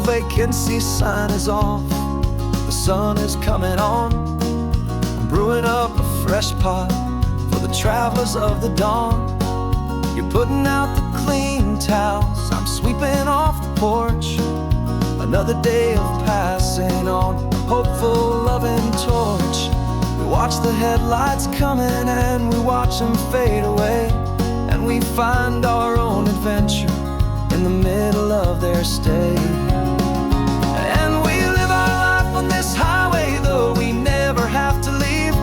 vacancy sign is off, the sun is coming on. I'm brewing up a fresh pot for the travelers of the dawn. You're putting out the clean towels, I'm sweeping off the porch. Another day of passing on a hopeful, loving torch. We watch the headlights coming and we watch them fade away, and we find our own adventure in the middle of their stay. And we live our life on this highway, though we never have to leave.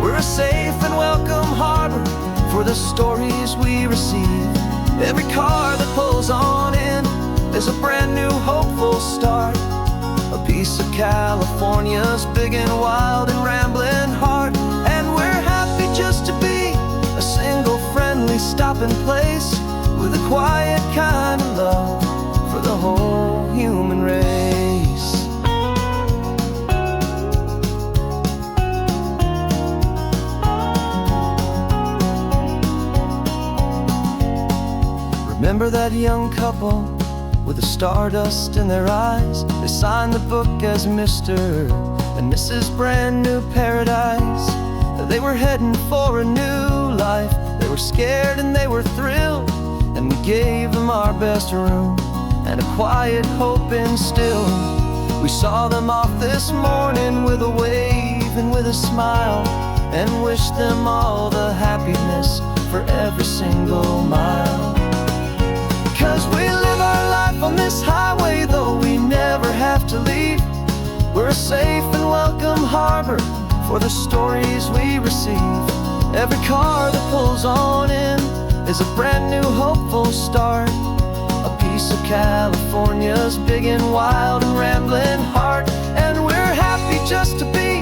We're a safe and welcome harbor for the stories we receive. Every car that pulls on in is a brand new hopeful start, a piece of California's big and wild and rambling heart. And we're happy just to be a single friendly stopping place, with a quiet kind of love for the whole human race. Remember that young couple with the stardust in their eyes? They signed the book as Mr. and Mrs. Brand New Paradise. They were heading for a new life. They were scared and they were thrilled, and we gave them our best room and a quiet hope instilled. We saw them off this morning with a wave and with a smile, and wished them all the happiness for every single mile. 'Cause we live our life on this highway, though we never have to leave. We're a safe and welcome harbor for the stories we receive. Every car that pulls on in is a brand new hopeful start, a piece of California's big and wild and rambling heart. And we're happy just to be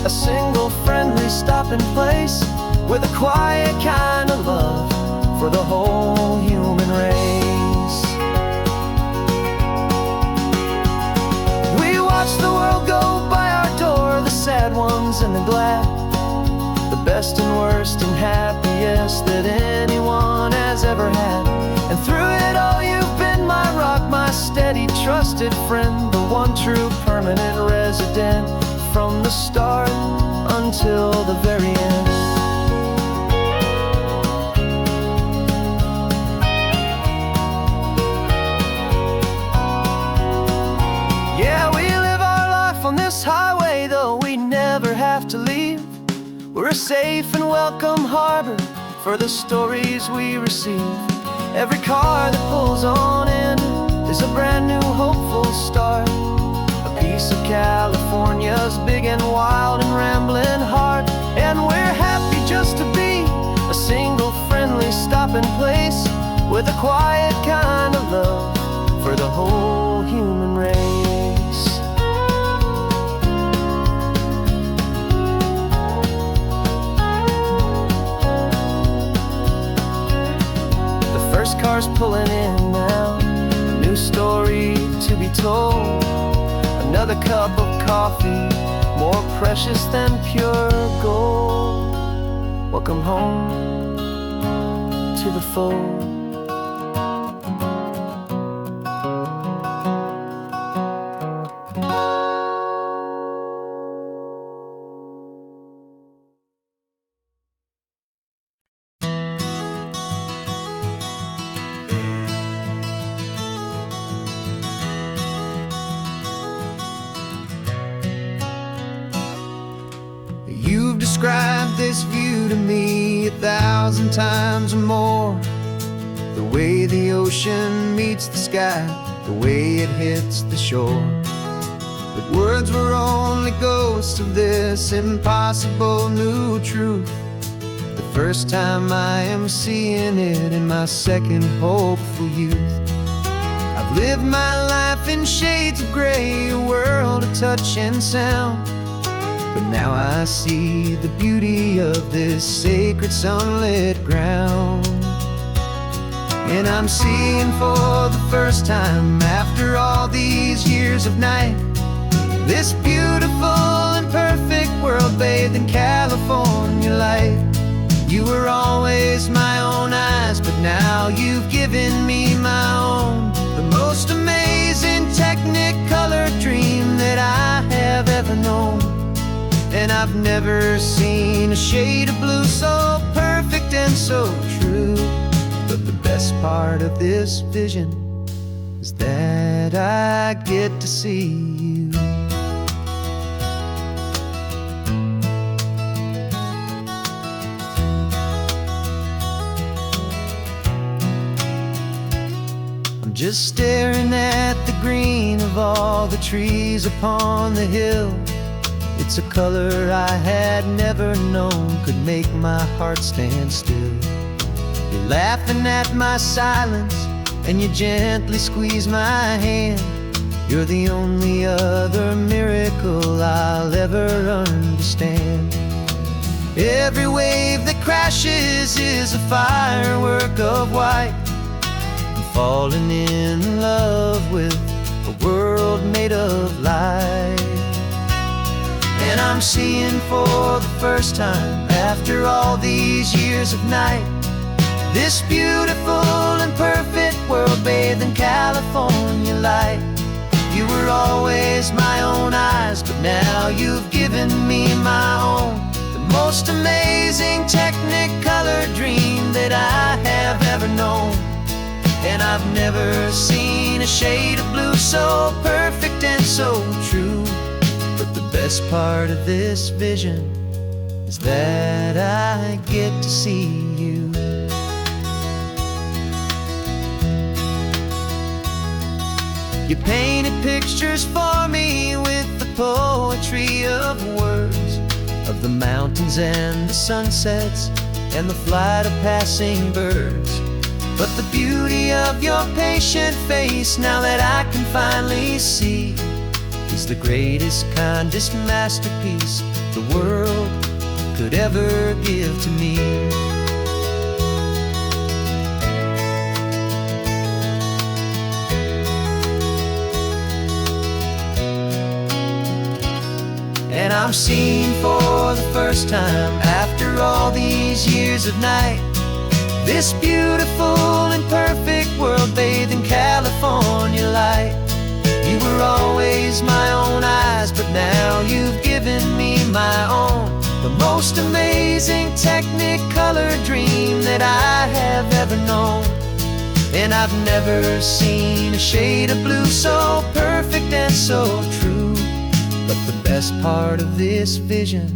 a single friendly stopping place, with a quiet kind of love for the whole human race. We watch the world go by our door, the sad ones and the glad, the best and worst and happiest that anyone has ever had. And through it all you've been my rock, my steady trusted friend, the one true permanent resident, from the start until the very end. Yeah, we live our life on this highway, though we never have to leave. We're a safe and welcome harbor for the stories we receive. Every car that pulls on in is a brand new hopeful start, a piece of California's big and wild and rambling heart. And we're happy just to be a single friendly stopping place, with a quiet kind of love for the whole human race. First car's pulling in now, a new story to be told. Another cup of coffee, more precious than pure gold. Welcome home to the fold. You've described this view to me 1,000 times or more, the way the ocean meets the sky, the way it hits the shore. But words were only ghosts of this impossible new truth. The first time I am seeing it in my second hopeful youth. I've lived my life in shades of gray, a world of touch and sound, but now I see the beauty of this sacred sunlit ground. And I'm seeing for the first time, after all these years of night, this beautiful and perfect world bathed in California light. You were always my own eyes, but now you've given me my own, the most amazing technique have ever known. And I've never seen a shade of blue so perfect and so true. But the best part of this vision is that I get to see you. I'm just staring at the green of all the trees upon the hill. It's a color I had never known could make my heart stand still. You're laughing at my silence, and you gently squeeze my hand. You're the only other miracle I'll ever understand. Every wave that crashes is a firework of white. I'm falling in love with a world made of light. And I'm seeing for the first time, after all these years of night, this beautiful and perfect world bathed in California light. You were always my own eyes, but now you've given me my own. The most amazing technicolor dream that I have ever known. And I've never seen a shade of blue so perfect and so true. But the best part of this vision is that I get to see you. You painted pictures for me with the poetry of words, of the mountains and the sunsets and the flight of passing birds. But the beauty of your patient face, now that I can finally see, is the greatest, kindest masterpiece the world could ever give to me. And I'm seeing for the first time, after all these years of night, this beautiful and perfect world bathed in California light. You were always my own eyes, but now you've given me my own. The most amazing technicolor dream that I have ever known. And I've never seen a shade of blue so perfect and so true. But the best part of this vision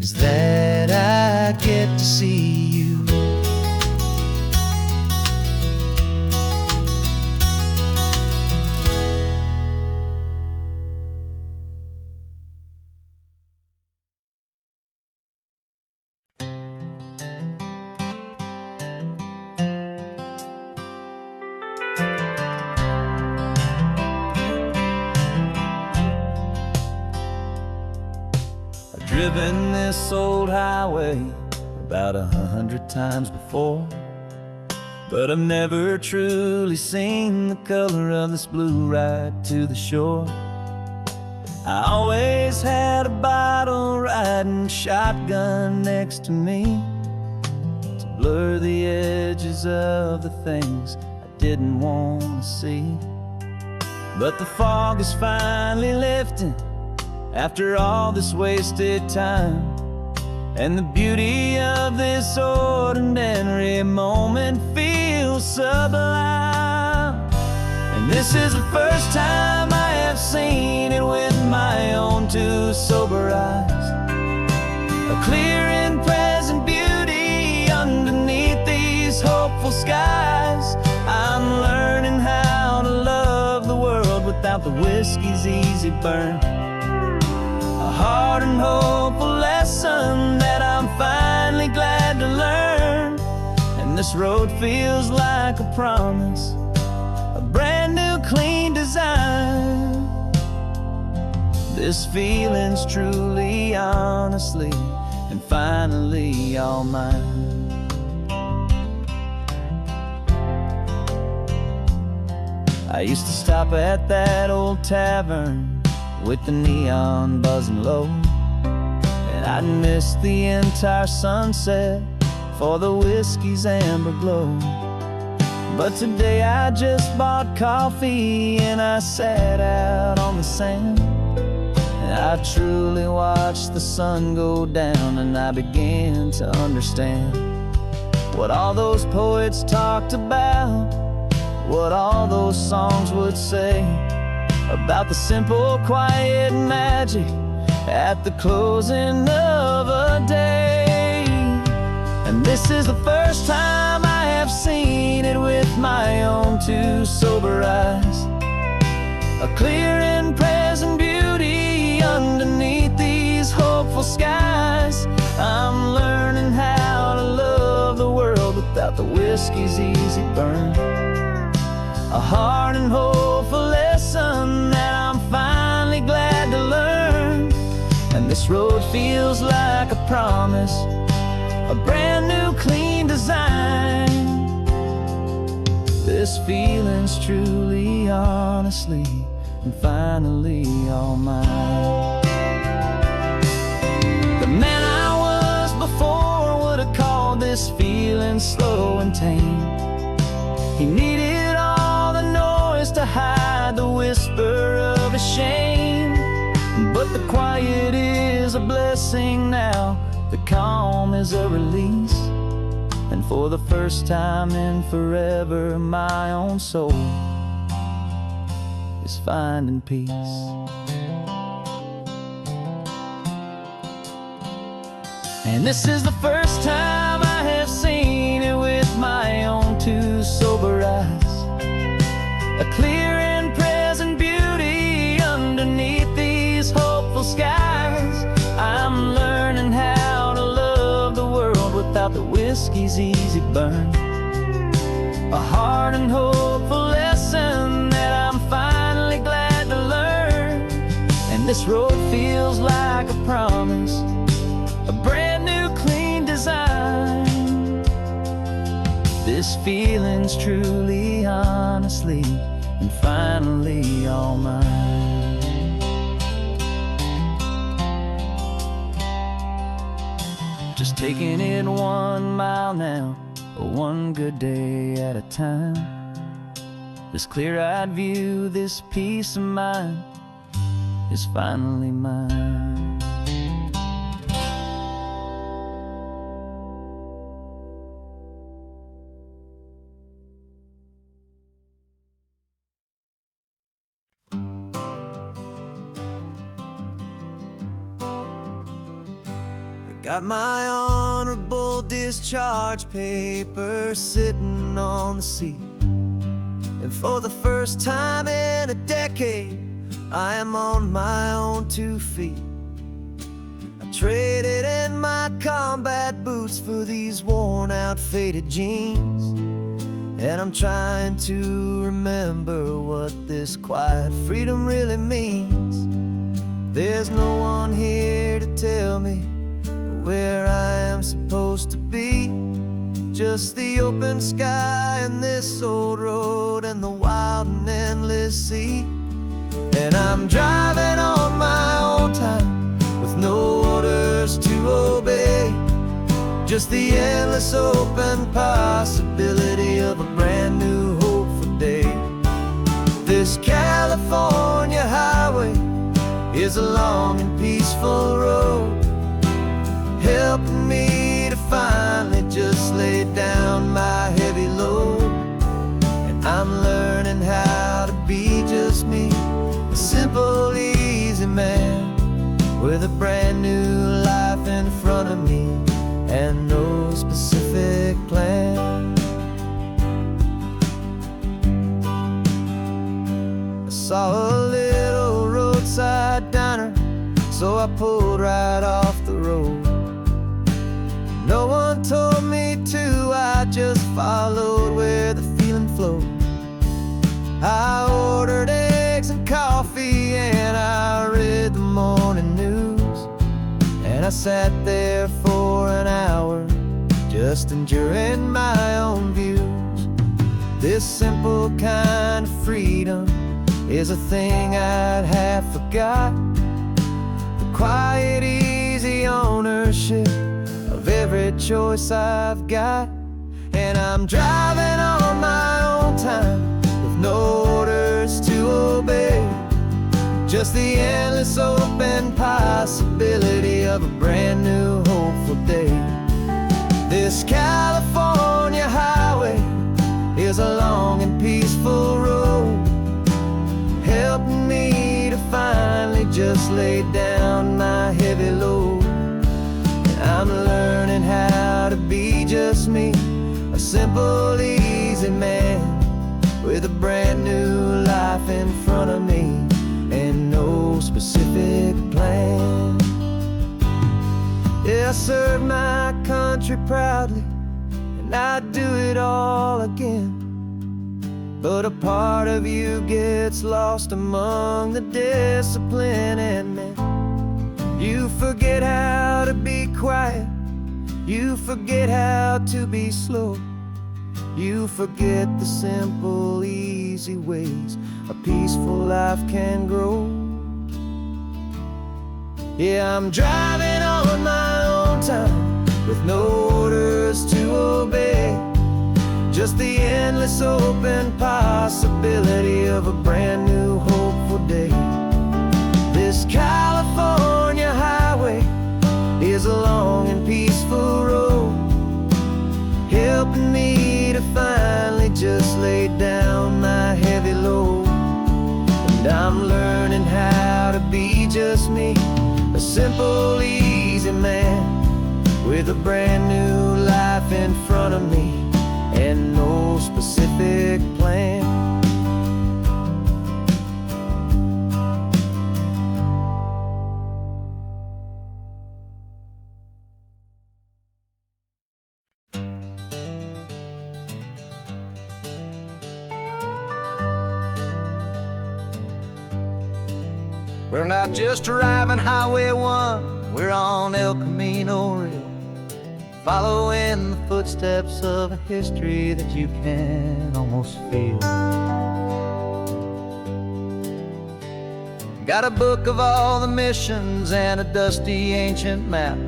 is that I get to see you. Driven this old highway about 100 times before, but I've never truly seen the color of this blue right to the shore. I always had a bottle riding shotgun next to me to blur the edges of the things I didn't want to see. But the fog is finally lifting after all this wasted time, and the beauty of this ordinary moment feels sublime. And this is the first time I have seen it with my own two sober eyes. A clear and present beauty underneath these hopeful skies. I'm learning how to love the world without the whiskey's easy burn. A hard and hopeful lesson that I'm finally glad to learn. And this road feels like a promise, a brand new clean design. This feeling's truly, honestly, and finally all mine. I used to stop at that old tavern with the neon buzzing low, and I'd miss the entire sunset for the whiskey's amber glow. But today I just bought coffee and I sat out on the sand, I truly watched the sun go down, and I began to understand what all those poets talked about, what all those songs would say about the simple, quiet magic at the closing of a day. And this is the first time I have seen it with my own two sober eyes, a clear and present beauty underneath these hopeful skies. I'm learning how to love the world without the whiskey's easy burn, a hard and hopeful lesson that I'm finally glad to learn. And this road feels like a promise, a brand new clean design. This feeling's truly, honestly, and finally all mine. The man I was before would have called this feeling slow and tame. He needed all the noise to hide the whisper of his shame. But the quiet is a blessing now, the calm is a release. And for the first time in forever, my own soul is finding peace. And this is the first time I have seen it with my own two sober eyes, a clear and present beauty underneath these hopeful skies. I'm learning how to love the world without the whiskey's easy burn, a hard and hopeful lesson that I'm finally glad to learn. And this road feels like a promise, a brand new clean design. This feeling's truly, honestly, and finally all mine. Just taking it 1 mile now, one good day at a time. This clear-eyed view, this peace of mind is finally mine. Got my honorable discharge paper sitting on the seat, and for the first time in a decade, I am on my own 2 feet. I traded in my combat boots for these worn-out, faded jeans, and I'm trying to remember what this quiet freedom really means. There's no one here to tell me where I am supposed to be, just the open sky and this old road and the wild and endless sea. And I'm driving on my own time with no orders to obey, just the endless open possibility of a brand new hopeful day. This California highway is a long and peaceful road, helping me to finally just lay down my heavy load. And I'm learning how to be just me, a simple, easy man with a brand new life in front of me and no specific plan. I saw a little roadside diner, so I pulled right off the road. No one told me to, I just followed where the feeling flowed. I ordered eggs and coffee and I read the morning news, and I sat there for an hour just enduring my own views. This simple kind of freedom is a thing I'd have forgot, the quiet, easy ownership of every choice I've got. And I'm driving on my own time with no orders to obey, just the endless open possibility of a brand new hopeful day. This California highway is a long and peaceful road, helping me to finally just lay down my heavy load. And I'm learning how to be just me, a simple, easy man with a brand new life in front of me and no specific plan. Yeah, I serve my country proudly, and I'd do it all again. But a part of you gets lost among the discipline, and man, you forget how to be quiet, you forget how to be slow, you forget the simple, easy ways a peaceful life can grow. Yeah, I'm driving on my own time with no orders to obey, just the endless open possibility of a brand new hopeful day. This California highway is a long and peaceful road, helping me to finally just lay down my heavy load. And I'm learning how to be just me, a simple, easy man with a brand new life in front of me and no specific plan. We're not just driving Highway 1, we're on El Camino Real, following the footsteps of a history that you can almost feel. Got a book of all the missions and a dusty ancient map,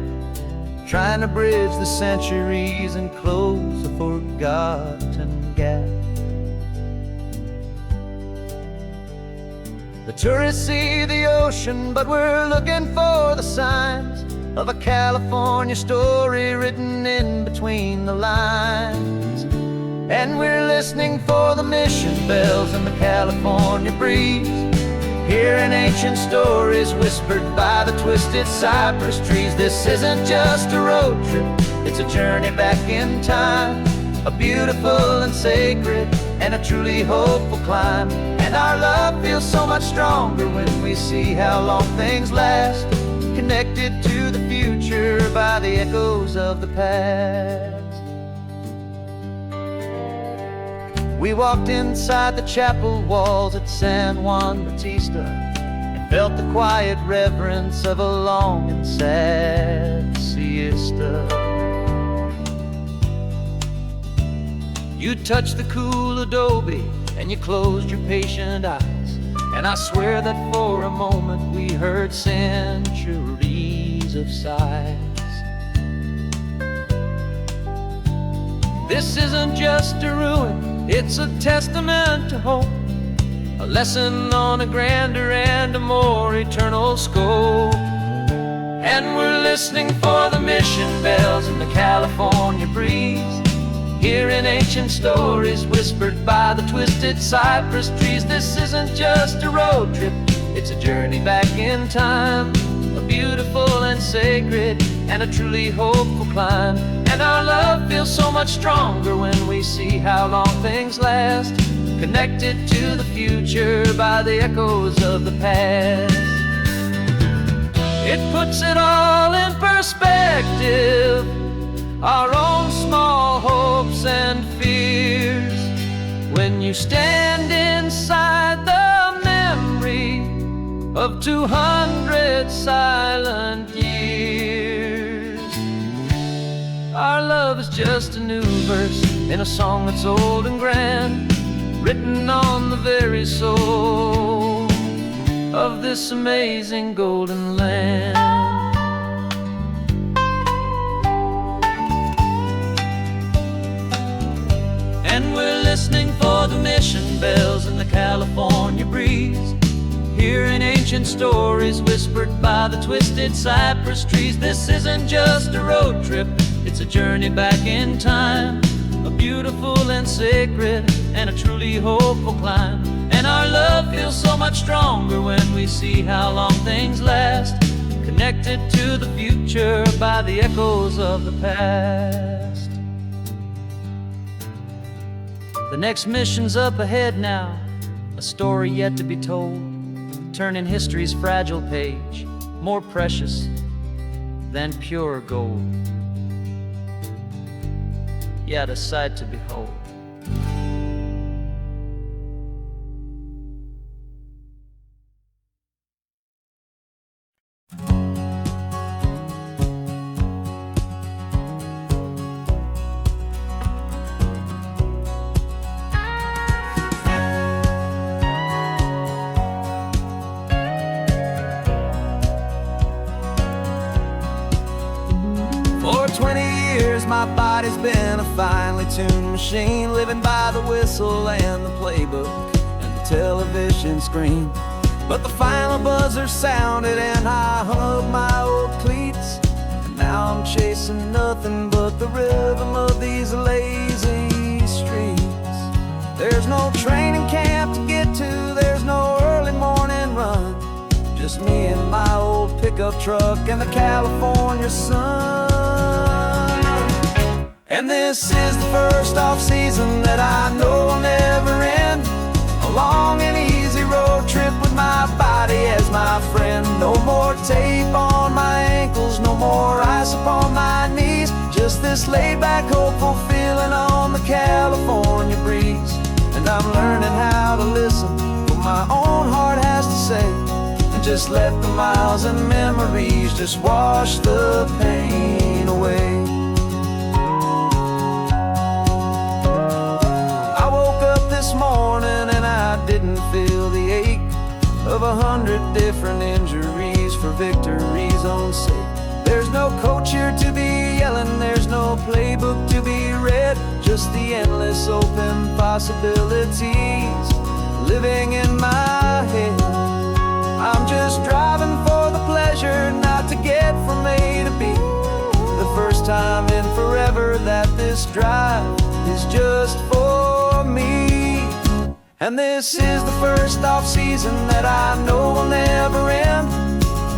trying to bridge the centuries and close a forgotten gap. The tourists see the ocean, but we're looking for the signs of a California story written in between the lines. And we're listening for the mission bells in the California breeze, hearing ancient stories whispered by the twisted cypress trees. This isn't just a road trip, it's a journey back in time, a beautiful and sacred and a truly hopeful climb. And our love feels so much stronger when we see how long things last, connected to the future by the echoes of the past. We walked inside the chapel walls at San Juan Bautista and felt the quiet reverence of a long and sad siesta. You touched the cool adobe and you closed your patient eyes, and I swear that for a moment we heard centuries of sighs. This isn't just a ruin, it's a testament to hope, a lesson on a grander and a more eternal scope. And we're listening for the mission bells in the California breeze, hearing ancient stories whispered by the twisted cypress trees. This isn't just a road trip, it's a journey back in time, a beautiful and sacred and a truly hopeful climb. And our love feels so much stronger when we see how long things last, connected to the future by the echoes of the past. It puts it all in perspective, our own small hopes and fears, when you stand inside the memory of 200 silent years. Our love is just a new verse in a song that's old and grand, written on the very soul of this amazing golden land. And we're listening for the mission bells in the California breeze, hearing ancient stories whispered by the twisted cypress trees. This isn't just a road trip, it's a journey back in time, a beautiful and sacred and a truly hopeful climb. And our love feels so much stronger when we see how long things last, connected to the future by the echoes of the past. The next mission's up ahead now, a story yet to be told, turning history's fragile page more precious than pure gold. Yet a sight to behold. For 20 years my body's been a finely tuned machine, living by the whistle and the playbook and the television screen. But the final buzzer sounded and I hung up my old cleats, and now I'm chasing nothing but the rhythm of these lazy streets. There's no training camp to get to, there's no early morning run, just me and my old pickup truck and the California sun. And this is the first off-season that I know will never end, a long and easy road trip with my body as my friend. No more tape on my ankles, no more ice upon my knees, just this laid-back, hopeful feeling on the California breeze. And I'm learning how to listen what my own heart has to say, and just let the miles and memories just wash the pain away. Morning and I didn't feel the ache of 100 different injuries for victory's own sake. There's no coach here to be yelling, there's no playbook to be read, just the endless open possibilities living in my head. I'm just driving for the pleasure, not to get from A to B. The first time in forever that this drive is just for me. And this is the first off-season that I know will never end,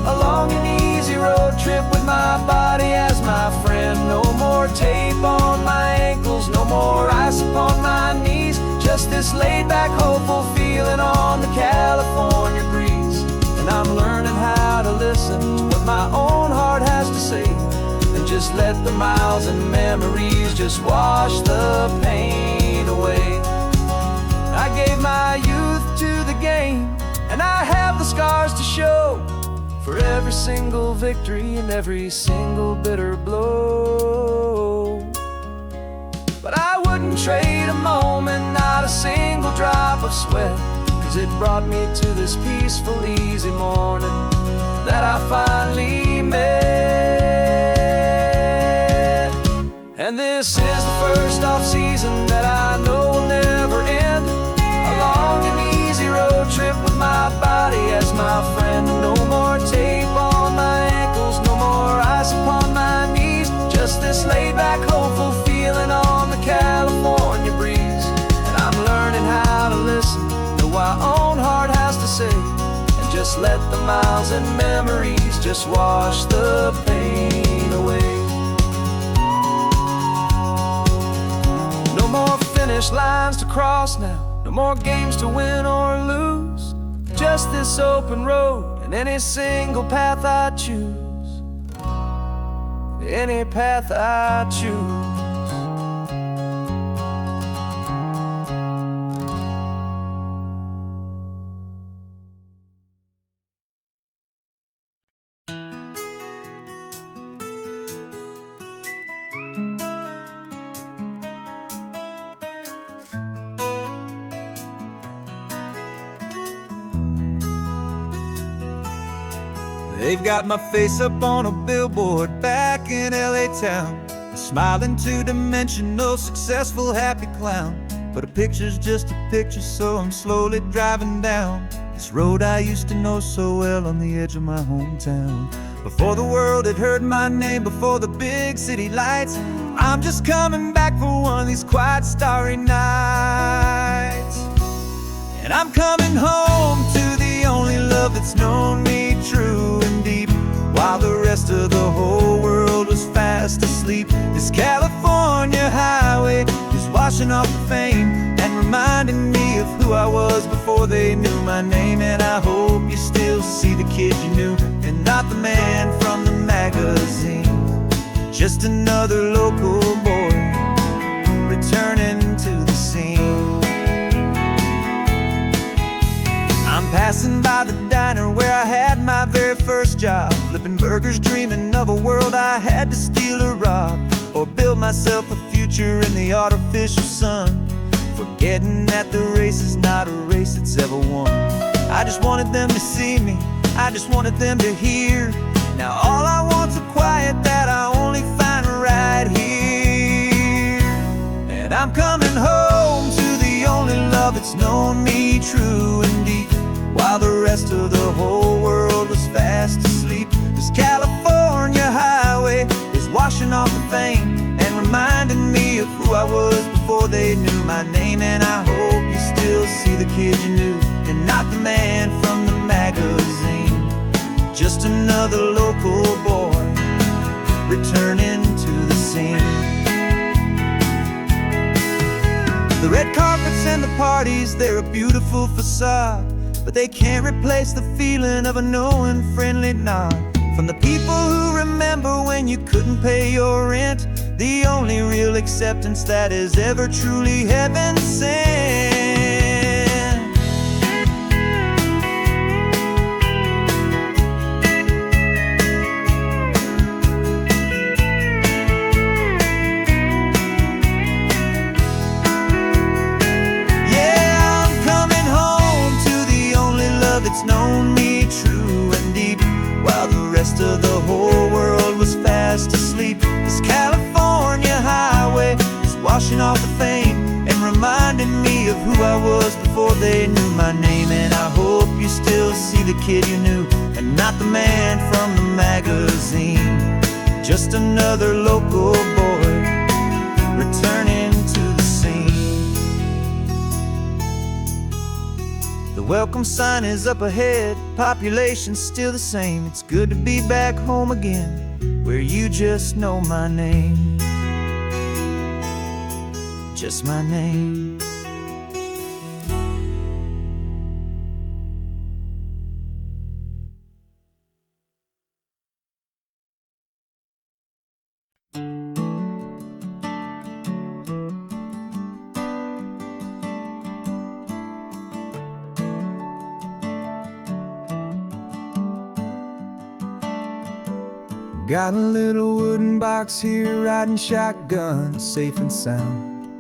a long and easy road trip with my body as my friend. No more tape on my ankles, no more ice upon my knees, just this laid-back, hopeful feeling on the California breeze. And I'm learning how to listen to what my own heart has to say, and just let the miles and memories just wash the pain away. I gave my youth to the game, and I have the scars to show for every single victory and every single bitter blow. But I wouldn't trade a moment, not a single drop of sweat, 'cause it brought me to this peaceful, easy morning that I finally met. And this is the first off-season that I know will never end, a long and easy road trip with my body as my friend. No more tape on my ankles, no more ice upon my knees, just this laid-back, hopeful feeling on the California breeze. And I'm learning how to listen to what my own heart has to say, and just let the miles and memories just wash the pain away. No more finish lines to cross now, no more games to win or lose, just this open road and any single path I choose, any path I choose. They've got my face up on a billboard back in LA town, a smiling two-dimensional, successful, happy clown. But a picture's just a picture, so I'm slowly driving down This road I used to know so well on the edge of my hometown. Before the world had heard my name, before the big city lights, I'm just coming back for one of these quiet starry nights. And I'm coming home to the only love that's known me true and deep, while the rest of the whole world was fast asleep. This California highway is washing off the fame and reminding me of who I was before they knew my name. And I hope you still see the kid you knew, and not the man from the magazine. Just another local boy returning to the scene. I'm passing by the diner where I had my very first job, flipping burgers, dreaming of a world I had to steal or rob, or build myself a future in the artificial sun, forgetting that the race is not a race that's ever won. I just wanted them to see me, I just wanted them to hear. Now all I want's a quiet that I only find right here. And I'm coming home to the only love that's known me true and deep, while the rest of the whole world was fast asleep. This California highway is washing off the fame and reminding me of who I was before they knew my name. And I hope you still see the kid you knew, and not the man from the magazine. Just another local boy returning to the scene. The red carpets and the parties, they're a beautiful facade, but they can't replace the feeling of a knowing friendly nod from the people who remember when you couldn't pay your rent, the only real acceptance that is ever truly heaven sent. It's known me true and deep, while the rest of the whole world was fast asleep. This California highway is washing off the fame and reminding me of who I was before they knew my name. And I hope you still see the kid you knew, and not the man from the magazine. Just another local boy returning to the scene. The welcome sign is up ahead, population's still the same. It's good to be back home again, where you just know my name. Just my name. Got a little wooden box here, riding shotgun, safe and sound.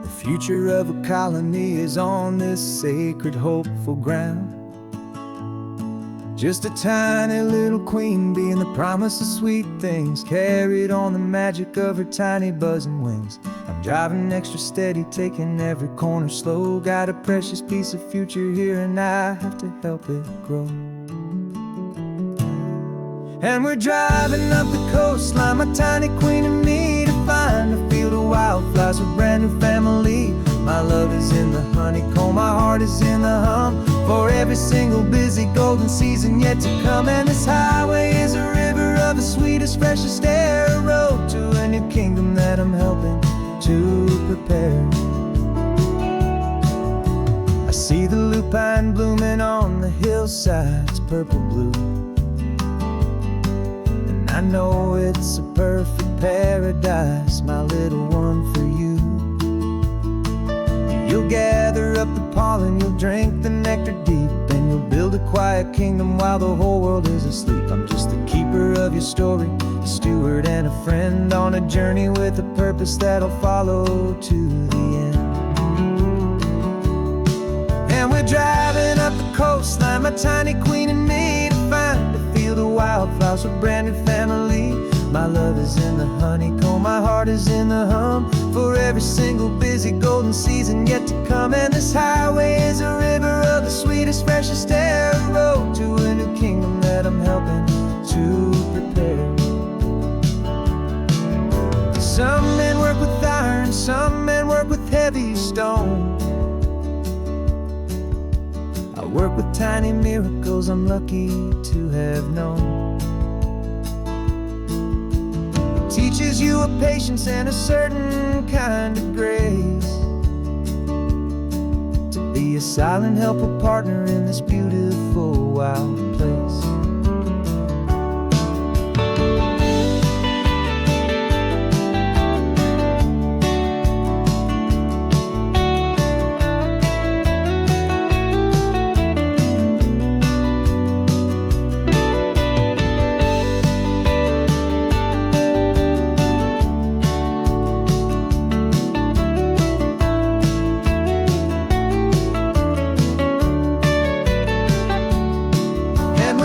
The future of a colony is on this sacred, hopeful ground. Just a tiny little queen bee, and the promise of sweet things carried on the magic of her tiny buzzing wings. I'm driving extra steady, taking every corner slow. Got a precious piece of future here, and I have to help it grow. And we're driving up the coastline, my tiny queen and me, to find a field of wildflowers, a brand new family. My love is in the honeycomb, my heart is in the hum, for every single busy golden season yet to come. And this highway is a river of the sweetest, freshest air, a road to a new kingdom that I'm helping to prepare. I see the lupine blooming on the hillsides, purple blue, I know it's a perfect paradise, my little one, for you. You'll gather up the pollen, you'll drink the nectar deep, and you'll build a quiet kingdom while the whole world is asleep. I'm just the keeper of your story, a steward and a friend, on a journey with a purpose that'll follow to the end. And we're driving up the coastline, my tiny queen and me, to find a field of wildflowers, a brand new family. My love is in the honeycomb, my heart is in the hum, for every single busy golden season yet to come. And this highway is a river of the sweetest, freshest air, a road to a new kingdom that I'm helping to prepare. Some men work with iron, some men work with heavy stone. I work with tiny miracles I'm lucky to have known. Teaches you a patience and a certain kind of grace, to be a silent, helpful partner in this beautiful, wild place.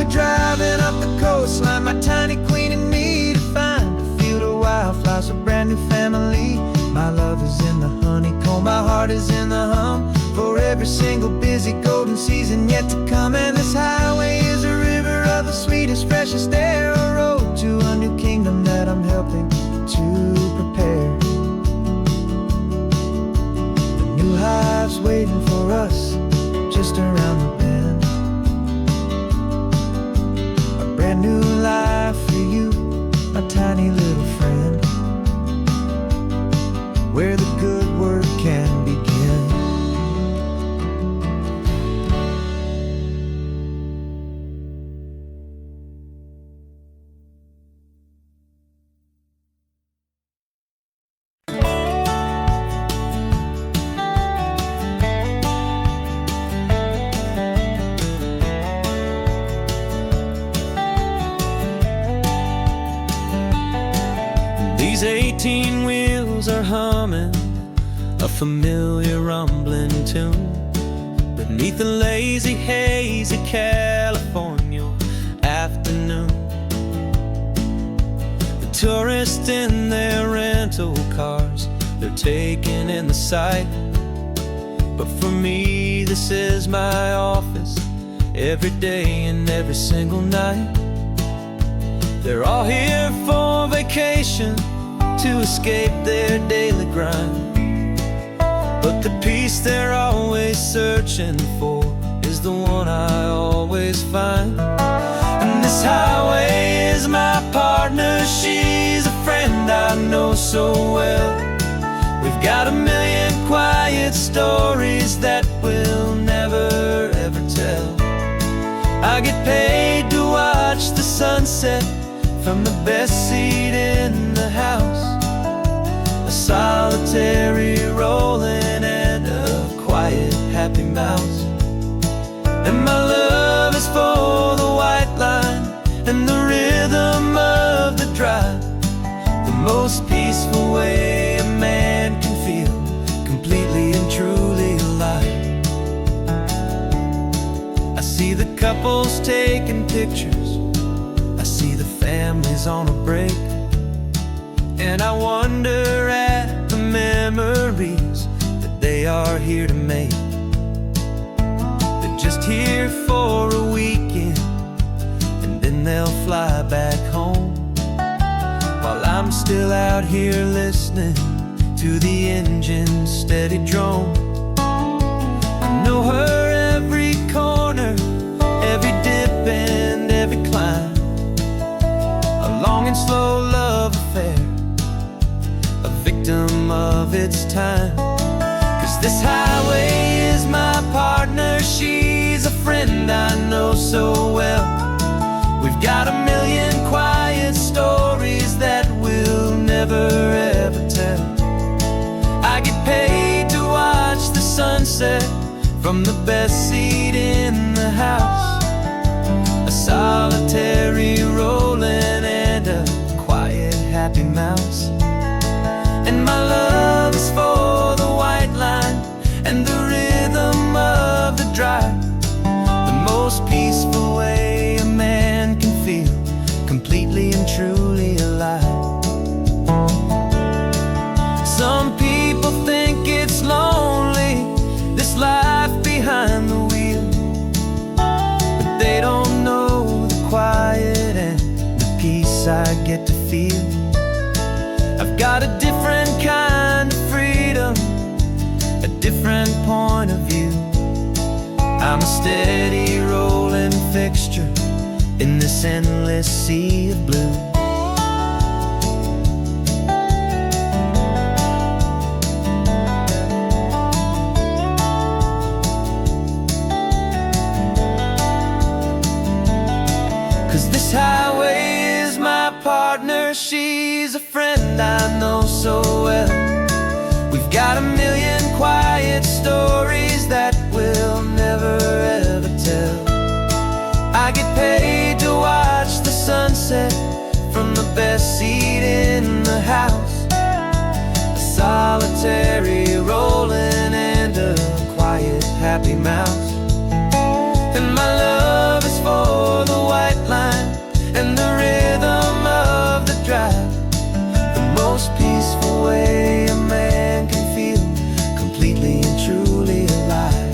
Driving up the coastline, my tiny queen and me, to find a field of wildflowers, a brand new family. My love is in the honeycomb, my heart is in the hum, for every single busy golden season yet to come. And this highway is a river of the sweetest, freshest air, a road to a new kingdom that I'm helping to prepare. The new hive's waiting for us just around the bend. Brand new life for you, my tiny little friend, where the good work can begin. These 18 wheels are humming a familiar rumbling tune beneath the lazy, hazy California afternoon. The tourists in their rental cars, they're taking in the sight, but for me this is my office, every day and every single night. They're all here for vacation, to escape their daily grind, but the peace they're always searching for is the one I always find. And this highway is my partner, she's a friend I know so well. We've got a million quiet stories that we'll never ever tell. I get paid to watch the sunset from the best seat in the house, a solitary rolling and a quiet, happy mouse. And my love is for the white line and the rhythm of the drive, the most peaceful way a man can feel completely and truly alive. I see the couples taking pictures, I see the families on a break, and I wonder at the memories that they are here to make. They're just here for a weekend, and then they'll fly back home, while I'm still out here listening to the engine's steady drone. I know her every corner, every dip and every climb, a long and slow love affair, a victim of its time. 'Cause this highway is my partner, she's a friend I know so well. We've got a million quiet stories that we'll never ever tell. I get paid to watch the sunset from the best seat in the house, a solitary rolling and a quiet, happy mouse. And my love is for the white line and the rhythm of the drive, the most peaceful way a man can feel completely and truly alive. steady rolling fixture in this endless sea of blue. This highway is my partner, she's a friend I know so well. We've got a million quiet stories that we'll never ever tell. I get paid to watch the sunset from the best seat in the house. A solitary rolling and a quiet happy mouse. And my love is for the white line and the rhythm of the drive, the most peaceful way a man can feel completely and truly alive.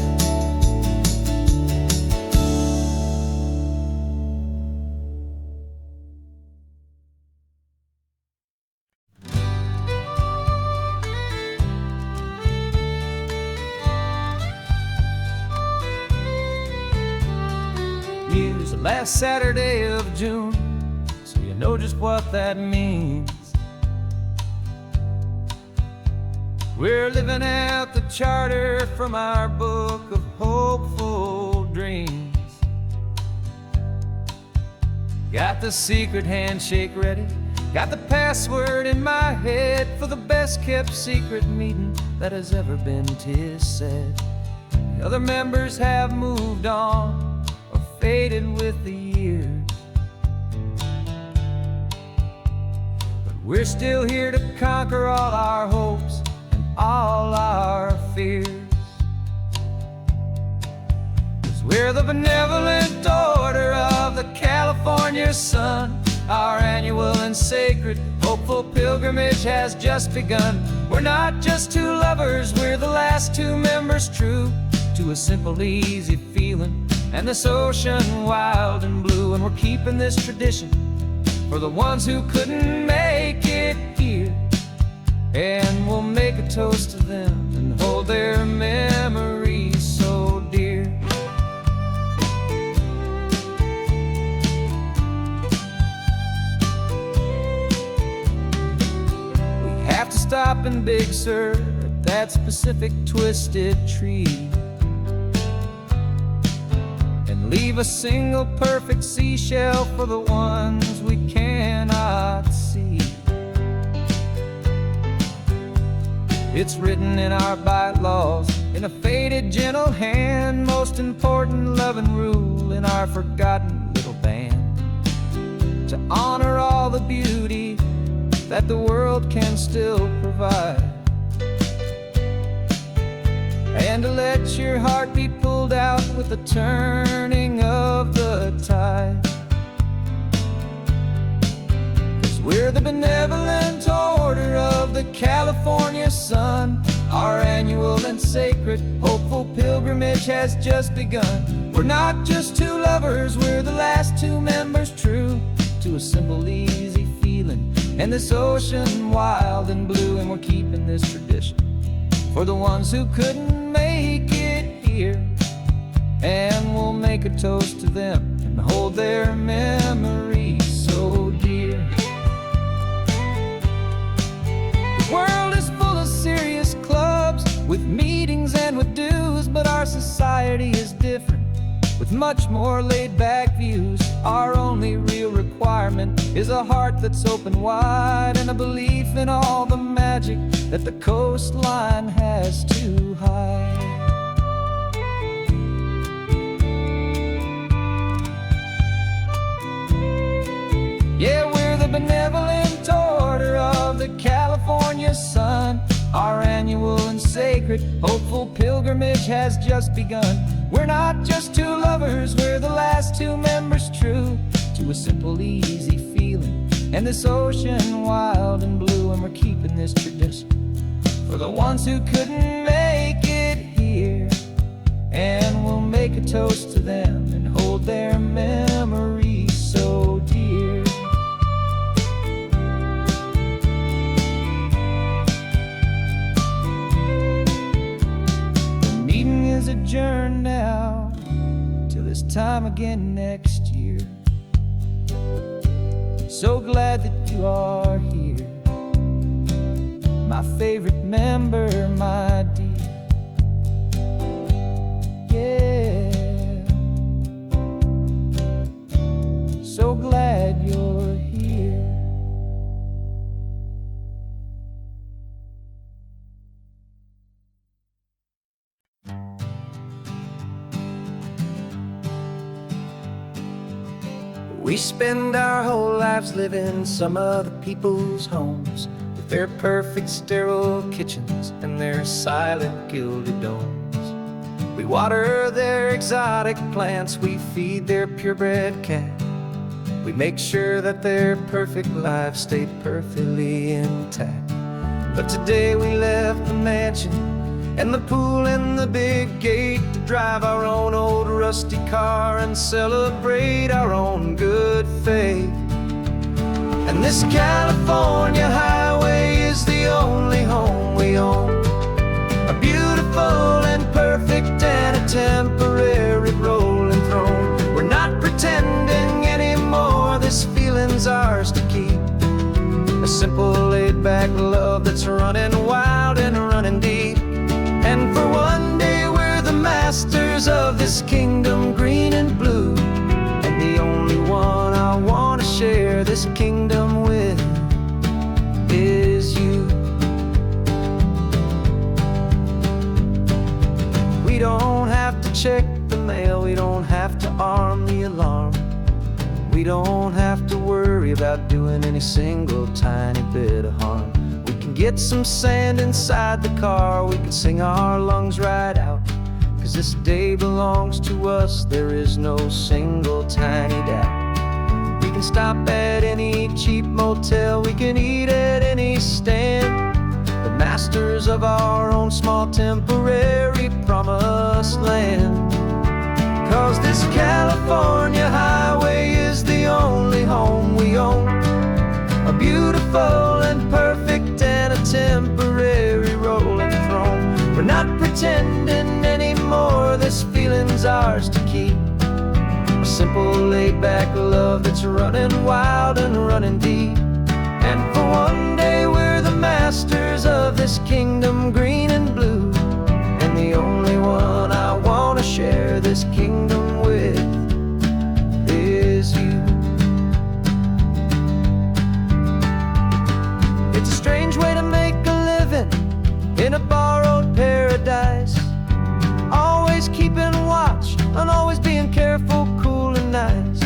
Use the last Saturday of June, so you know just what that means. We're living out the charter from our book of hopeful dreams. Got the secret handshake ready, got the password in my head for the best kept secret meeting that has ever been, 'tis said. The other members have moved on or faded with the years, but we're still here to conquer all our hopes and all our fears. 'Cause we're the benevolent order of the California sun. Our annual and sacred hopeful pilgrimage has just begun. We're not just two lovers, we're the last two members true to a simple, easy feeling and this ocean wild and blue. And we're keeping this tradition for the ones who couldn't make it here, and we'll make a toast to them and hold their memories so dear. We have to stop in Big Sur at that specific twisted tree, leave a single perfect seashell for the ones we cannot see. It's written in our bylaws in a faded gentle hand, most important love and rule in our forgotten little band, to honor all the beauty that the world can still provide, and to let your heart be pulled out with the turning of the tide. 'Cause we're the benevolent order of the California sun. Our annual and sacred hopeful pilgrimage has just begun. We're not just two lovers, we're the last two members true to a simple, easy feeling and this ocean wild and blue. And we're keeping this tradition for the ones who couldn't make it here, and we'll make a toast to them and hold their memories so dear. The world is full of serious clubs with meetings and with dues, but our society is different with much more laid-back views. Our only real requirement is a heart that's open wide and a belief in all the magic that the coastline has to hide. Yeah, we're the benevolent order of the California sun. Our annual and sacred hopeful pilgrimage has just begun. We're not just two lovers, we're the last two members true to a simple, easy feeling and this ocean wild and blue. And we're keeping this tradition for the ones who couldn't make it here, and we'll make a toast to them and hold their memories so dear. The meeting is adjourned now, time again next year. So glad that you are here, my favorite member, my dear. Yeah, so glad you're here. We spend our whole lives living some other people's homes, with their perfect sterile kitchens and their silent gilded domes. We water their exotic plants, we feed their purebred cat. We make sure that their perfect lives stay perfectly intact. But today we left the mansion and the pool and the big gate to drive our own old rusty car and celebrate our own good faith. And this California highway is the only home we own, a beautiful and perfect and a temporary rolling throne. We're not pretending anymore, this feeling's ours to keep, a simple laid-back love that's running wild and running deep. And for one day we're the masters of this kingdom green and blue, and the only one I want to share this kingdom with is you. We don't have to check the mail, we don't have to arm the alarm, we don't have to worry about doing any single tiny bit of harm. We can get some sand inside the car, we can sing our lungs right out, 'cause this day belongs to us, there is no single tiny doubt. We can stop at any cheap motel, we can eat at any stand, the masters of our own small temporary promised land. 'Cause this California highway is the only home we own, a beautiful and perfect and a temporary rolling throne. We're not pretending anymore, this feeling's ours to keep, a simple laid-back love that's running wild and running deep. And for one day we're the masters of this kingdom green and blue, and the only one I want to share this kingdom with is you. It's a strange way to make a living in a borrowed paradise, always keeping watch and always being careful, cool and nice.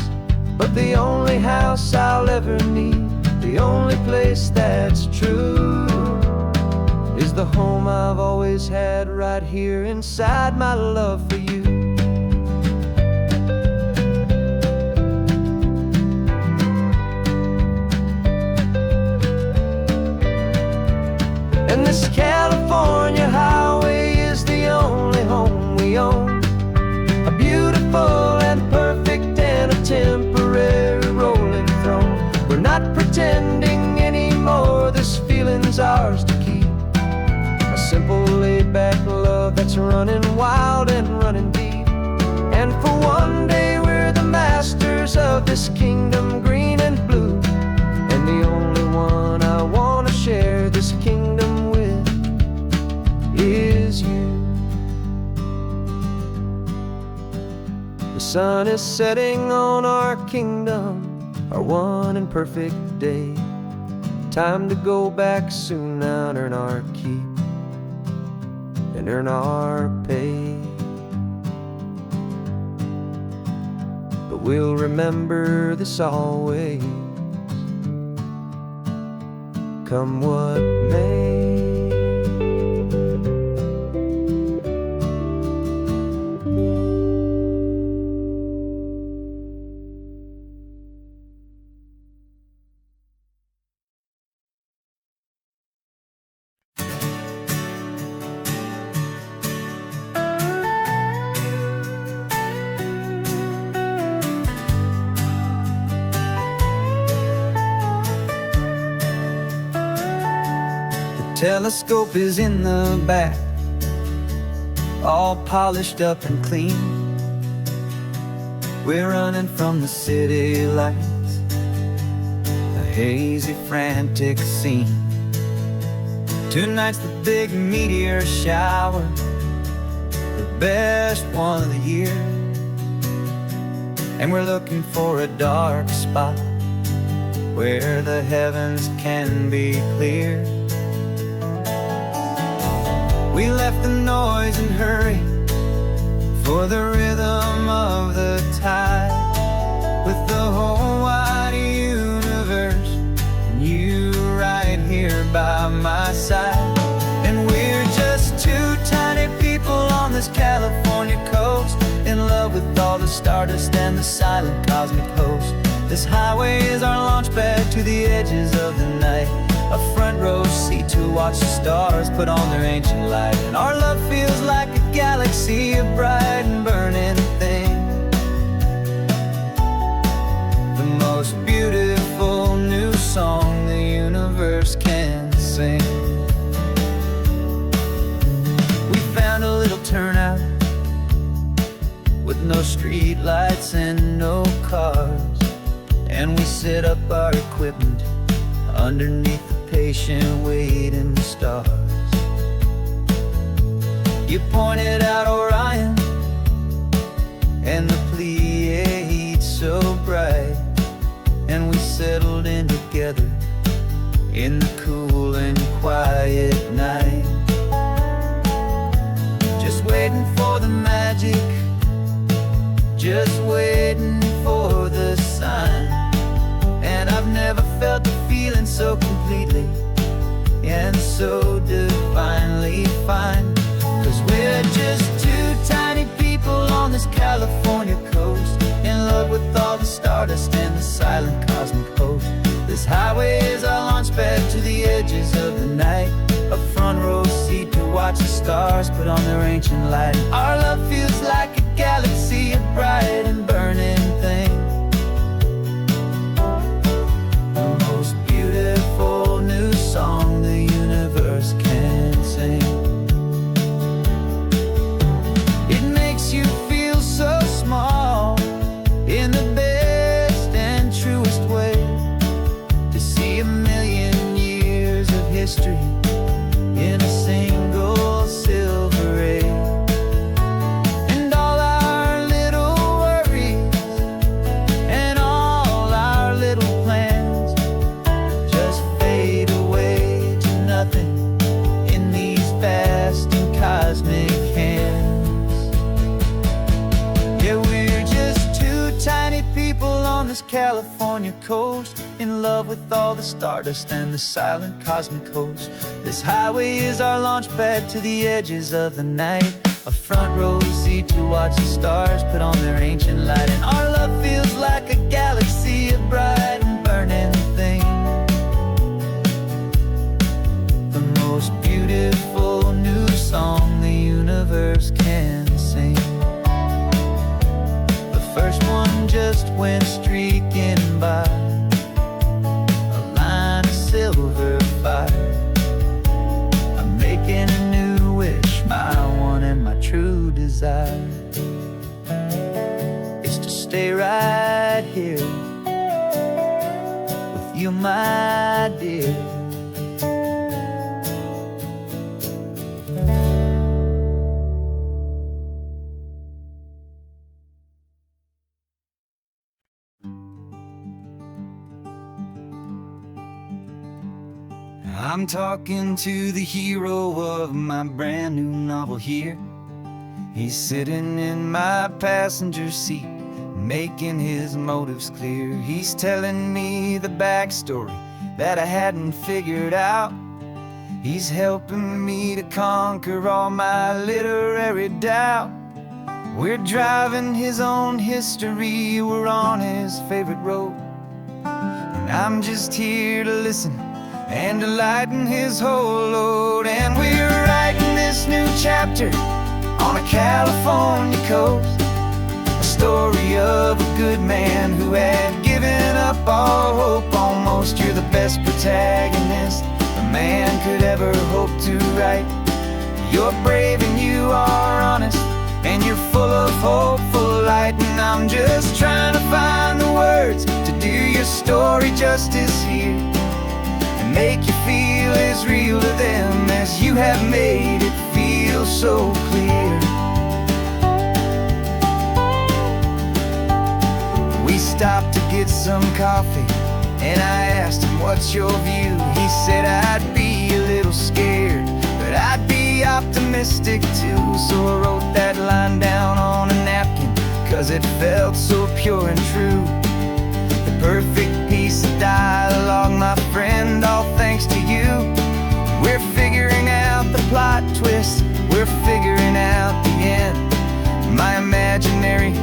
But the only house I'll ever need, the only place that's true, is the home I've always had right here inside my love for you. And this California highway is the only home we own, a beautiful and perfect and a temporary rolling throne. We're not pretending anymore, this feeling's ours to keep, a simple laid-back love that's running wild and running deep. And for one day we're the masters of this kingdom green and blue, and the only one I want to share this kingdom with is you. The sun is setting on our kingdom, our one and perfect day. Time to go back soon now and earn our keep and earn our pay. But we'll remember this always, come what may. Telescope is in the back, all polished up and clean. We're running from the city lights, a hazy, frantic scene. Tonight's the big meteor shower, the best one of the year. And we're looking for a dark spot where the heavens can be clear. We left the noise and hurry for the rhythm of the tide, with the whole wide universe and you right here by my side. And we're just two tiny people on this California coast, in love with all the stardust and the silent cosmic host. This highway is our launch pad to the edges of the night, a front row seat to watch the stars put on their ancient light. And our love feels like a galaxy, a bright and burning thing, the most beautiful new song the universe can sing. We found a little turnout with no street lights and no cars, and we set up our equipment underneath the patient waiting stars. You pointed out Orion and the Pleiades so bright, and we settled in together in the cool and quiet night, just waiting for the magic, just waiting for the sign. And I've never felt the feeling so completely and so divinely fine, 'cause we're just two tiny people on this California coast, in love with all the stardust and the silent cosmic host. This highway is our launch pad to the edges of the night, a front row seat to watch the stars put on their ancient light. Our love feels like a galaxy, a bright and burning thing, the most beautiful new song the universe can sing. It makes you feel so small in the best and truest way, to see a million years of history in a single silver ray. And all our little worries and all our little plans just fade away to nothing in these vast and cosmic hands. Yeah, we're just two tiny people on this California coast, in love with all the stardust and the silent cosmic host. This highway is our launch pad to the edges of the night, a front row seat to watch the stars put on their ancient light. And our love feels like a galaxy, a bright and burning thing, the most beautiful new song the universe can sing. The first one just went streaking by, a line of silver fire. I'm making a new wish, my one and my true desire is to stay right here with you, my dear. I'm talking to the hero of my brand new novel here. He's sitting in my passenger seat, making his motives clear. He's telling me the backstory that I hadn't figured out. He's helping me to conquer all my literary doubt. We're driving his own history, we're on his favorite road, and I'm just here to listen and to lighten his whole load. And we're writing this new chapter on a California coast, a story of a good man who had given up all hope almost. You're the best protagonist a man could ever hope to write. You're brave and you are honest, and you're full of hopeful light, and I'm just trying to find the words to do your story justice here, and make you feel as real to them as you have made it feel so clear. We stopped to get some coffee, and I asked him, what's your view? He said, I'd be a little scared, but I'd be optimistic too. So I wrote that line down on a napkin, 'cause it felt so pure and true. The perfect piece of dialogue, my friend, all thanks to you. We're figuring out the plot twist, we're figuring out the end. My imaginary,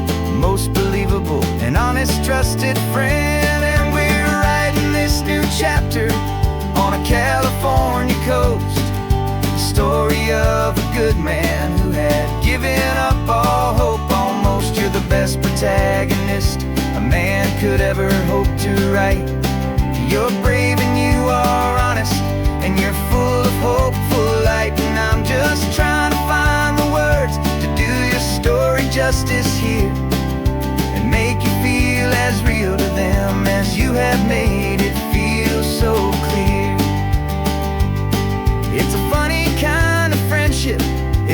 most believable and honest trusted friend. And we're writing this new chapter on a California coast, the story of a good man who had given up all hope almost. You're the best protagonist a man could ever hope to write. You're brave and you are honest, and you're full of hopeful light. And I'm just trying to find the words to do your story justice here, and make you feel as real to them as you have made it feel so clear. It's a funny kind of friendship,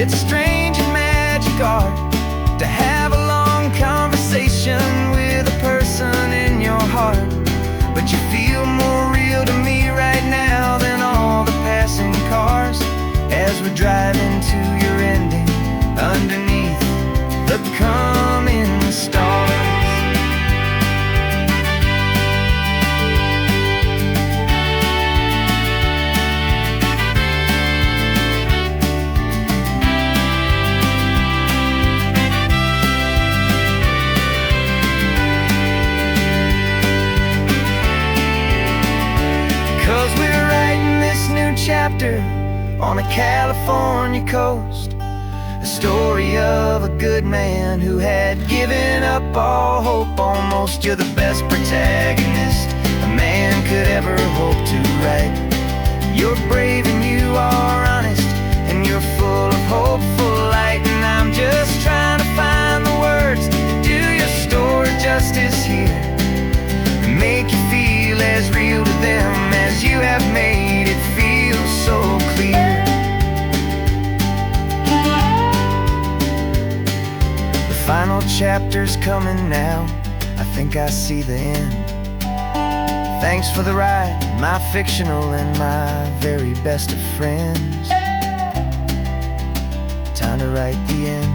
it's a strange and magic art to have a long conversation with a person in your heart. But you feel more real to me right now than all the passing cars, as we're driving to your ending underneath the coming stars. 'Cause we're writing this new chapter on a California coast, a story of a good man who had given up all hope almost. You're the best protagonist a man could ever hope to write. You're brave and you are honest, and you're full of hopeful light. And I'm just trying to find the words to do your story justice here, and make you feel as real to them as you have made it feel so clear. The final chapter's coming now, I think I see the end. Thanks for the ride, my fictional and my very best of friends. Time to write the end.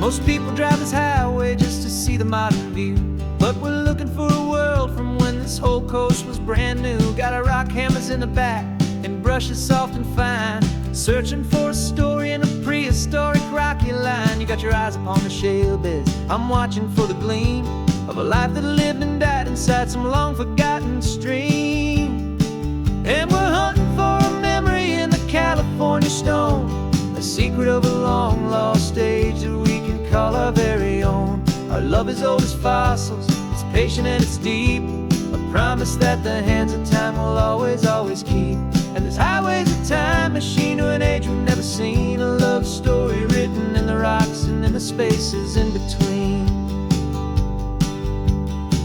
Most people drive this highway just to see the modern view, but we're looking for a world from when this whole coast was brand new. Got our rock hammers in the back and brushes soft and fine, searching for a story in a prehistoric rocky line. You got your eyes upon the shale beds, I'm watching for the gleam of a life that lived and died inside some long forgotten stream. And we're hunting for a memory in the California stone, a secret of a long lost age that we can call our very own. Our love is old as fossils, it's patient and it's deep, a promise that the hands of time will always, always keep. And this highway's a time machine to an age we've never seen, a love story written in the rocks and in the spaces in between.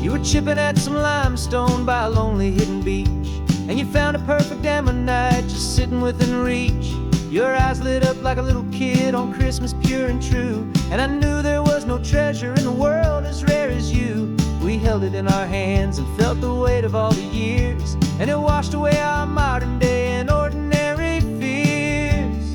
You were chipping at some limestone by a lonely hidden beach, and you found a perfect ammonite just sitting within reach. Your eyes lit up like a little kid on Christmas, pure and true, and I knew there was no treasure in the world as rare as you. We held it in our hands and felt the weight of all the years, and it washed away our modern day and ordinary fears.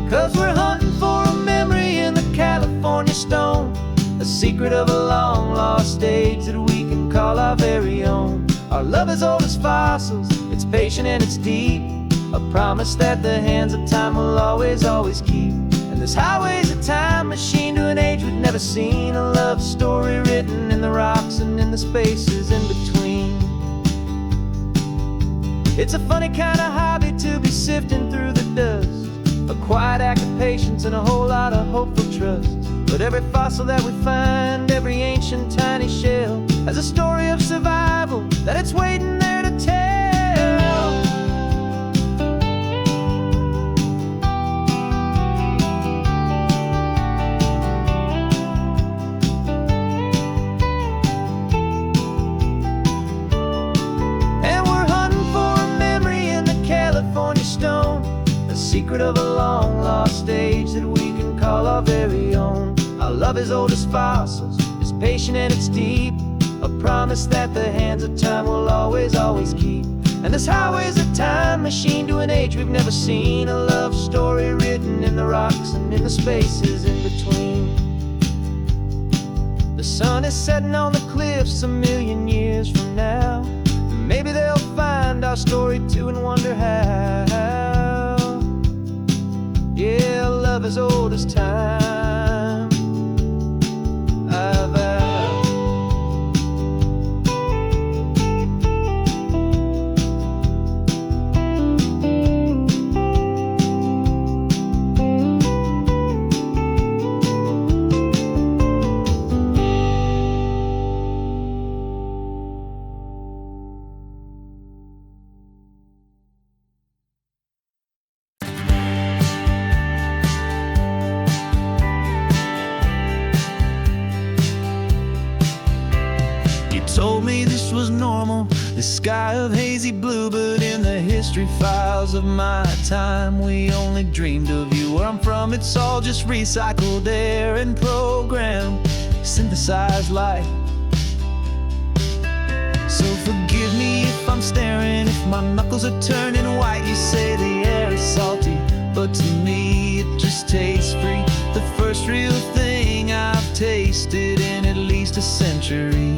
'Cause we're hunting for a memory in the California stone, a secret of a long lost age that we can call our very own. Our love is old as fossils, it's patient and it's deep, a promise that the hands of time will always, always keep. And this highway's a time machine to an age we've never seen, a love story written in the rocks and in the spaces in between. It's a funny kind of hobby to be sifting through the dust of quiet act of patience and a whole lot of hopeful trust. But every fossil that we find, every ancient tiny shell, has a story of survival that it's waiting there to tell. And we're hunting for a memory in the California stone, a secret of a long lost age that we can call our very own. Our love is old as fossils, it's patient and it's deep, a promise that the hands of time will always, always keep. And this highway's a time machine to an age we've never seen, a love story written in the rocks and in the spaces in between. The sun is setting on the cliffs a million years from now. Maybe they'll find our story too and wonder how. Yeah, love is old as time. Told me this was normal, this sky of hazy blue, but in the history files of my time, we only dreamed of you. Where I'm from, it's all just recycled air and programmed, synthesized light. So forgive me if I'm staring, if my knuckles are turning white. You say the air is salty, but to me it just tastes free. The first real thing I've tasted in at least a century.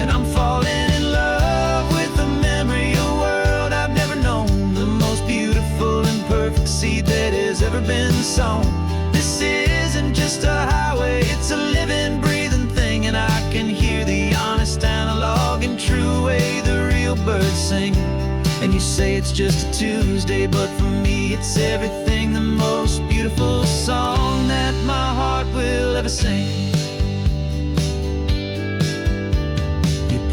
And I'm falling in love with the memory of a world I've never known, the most beautiful and perfect seed that has ever been sown. This isn't just a highway, it's a living, breathing thing, and I can hear the honest analog and true way the real birds sing. And you say it's just a Tuesday, but for me it's everything, the most beautiful song that my heart will ever sing.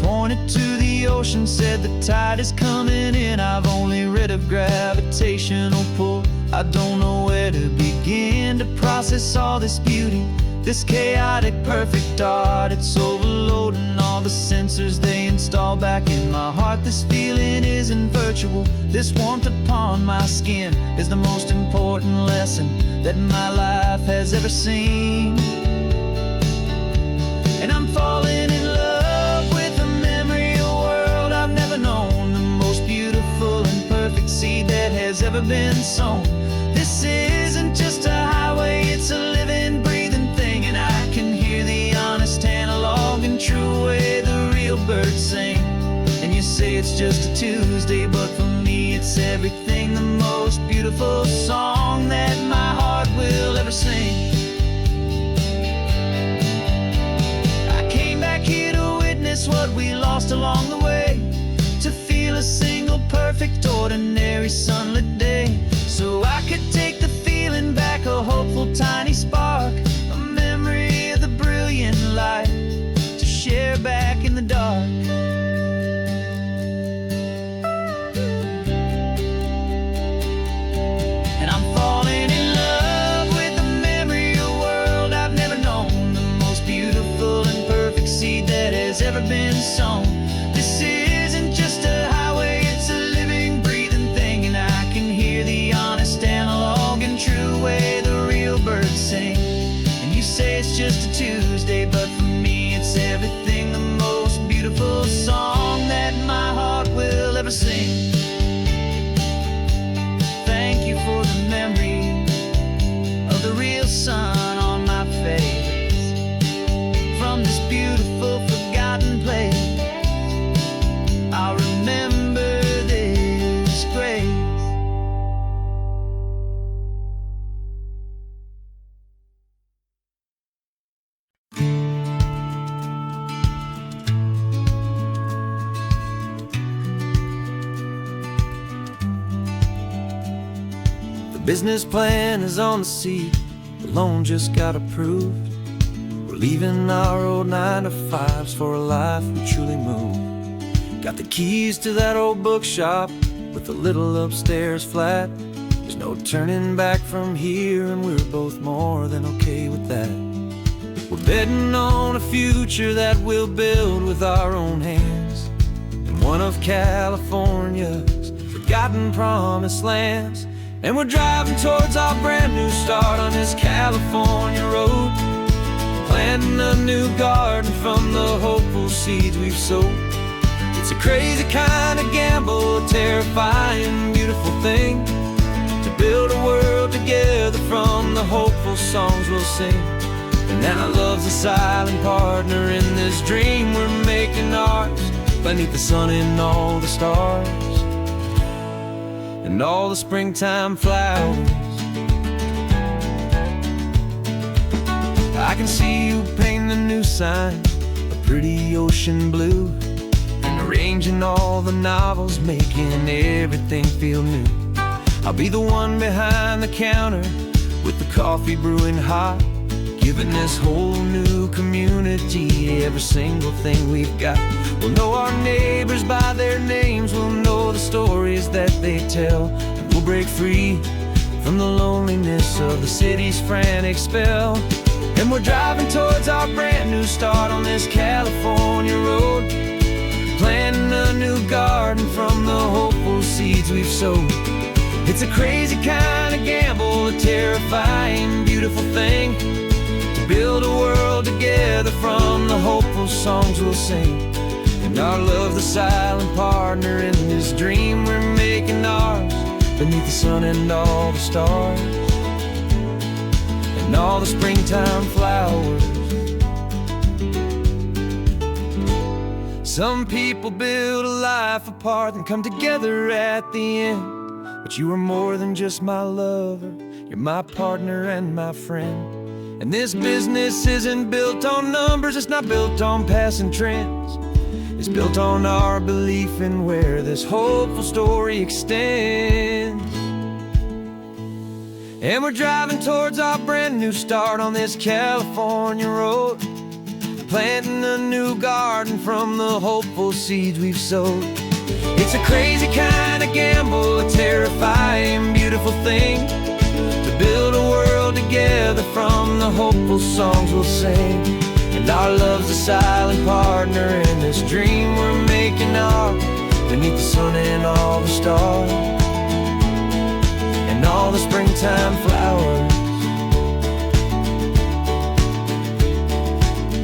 Pointed to the ocean, said the tide is coming in. I've only read of gravitational pull, I don't know where to begin to process all this beauty, this chaotic perfect art. It's overloading all the sensors they install back in my heart. This feeling isn't virtual, this warmth upon my skin is the most important lesson that my life has ever seen. And I'm falling in love with a memory of a world I've never known, the most beautiful and perfect seed that has ever been sown. This isn't just a highway, it's a living, breathing thing, and I can hear the honest analog and true way the real birds sing. And you say it's just a Tuesday, but for me it's everything, the most beautiful song that my heart will ever sing. Here to witness what we lost along the way, to feel a single perfect ordinary sunlit day, so I could take the feeling back, a hopeful tiny spark, a memory of the brilliant light to share back in the dark. And I'm falling in love with the memory of a world I've never known, the most beautiful and perfect seed that has ever been sown. This isn't just a highway, it's a living, breathing thing, and I can hear the honest analog and true way the real birds sing. And you say it's just a Tuesday, but for me it's everything, the most beautiful business plan is on the seat, the loan just got approved. We're leaving our old 9-to-5s for a life we truly moved. Got the keys to that old bookshop with the little upstairs flat. There's no turning back from here, and we're both more than okay with that. We're betting on a future that we'll build with our own hands, in one of California's forgotten promised lands. And we're driving towards our brand new start on this California road, planting a new garden from the hopeful seeds we've sowed. It's a crazy kind of gamble, a terrifying, beautiful thing, to build a world together from the hopeful songs we'll sing. And now love's a silent partner in this dream we're making ours, beneath the sun and all the stars and all the springtime flowers. I can see you painting the new sign a pretty ocean blue, and arranging all the novels, making everything feel new. I'll be the one behind the counter with the coffee brewing hot, giving this whole new community every single thing we've got. We'll know our neighbors by their names, we'll know the stories that they tell, and we'll break free from the loneliness of the city's frantic spell. And we're driving towards our brand new start on this California road, planting a new garden from the hopeful seeds we've sowed. It's a crazy kind of gamble, a terrifying, beautiful thing, to build a world together from the hopeful songs we'll sing. And our love's the silent partner in this dream we're making ours, beneath the sun and all the stars and all the springtime flowers. Some people build a life apart and come together at the end, but you are more than just my lover, you're my partner and my friend. And this business isn't built on numbers, it's not built on passing trends. It's built on our belief in where this hopeful story extends. And we're driving towards our brand new start on this California road, planting a new garden from the hopeful seeds we've sowed. It's a crazy kind of gamble, a terrifying, beautiful thing, to build a world together from the hopeful songs we'll sing. And our love's a silent partner in this dream we're making ours, beneath the sun and all the stars and all the springtime flowers.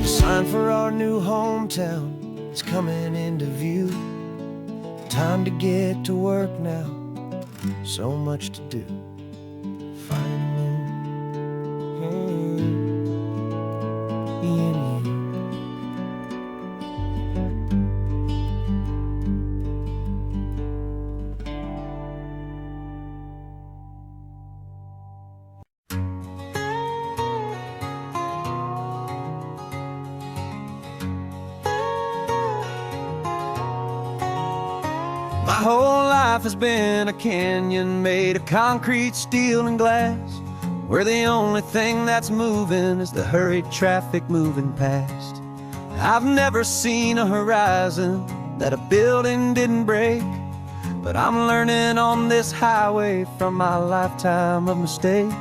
The sign for our new hometown is coming into view. Time to get to work now, so much to do. My whole life has been a canyon made of concrete, steel, and glass, where the only thing that's moving is the hurried traffic moving past. I've never seen a horizon that a building didn't break, but I'm learning on this highway from my lifetime of mistakes,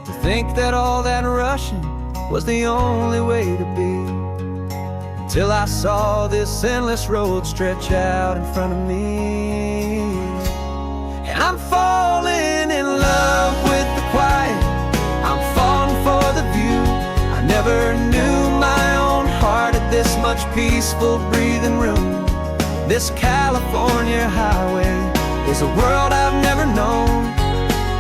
to think that all that rushing was the only way to be. Till I saw this endless road stretch out in front of me, and I'm falling in love with the quiet, I'm falling for the view. I never knew my own heart had this much peaceful breathing room. This California highway is a world I've never known,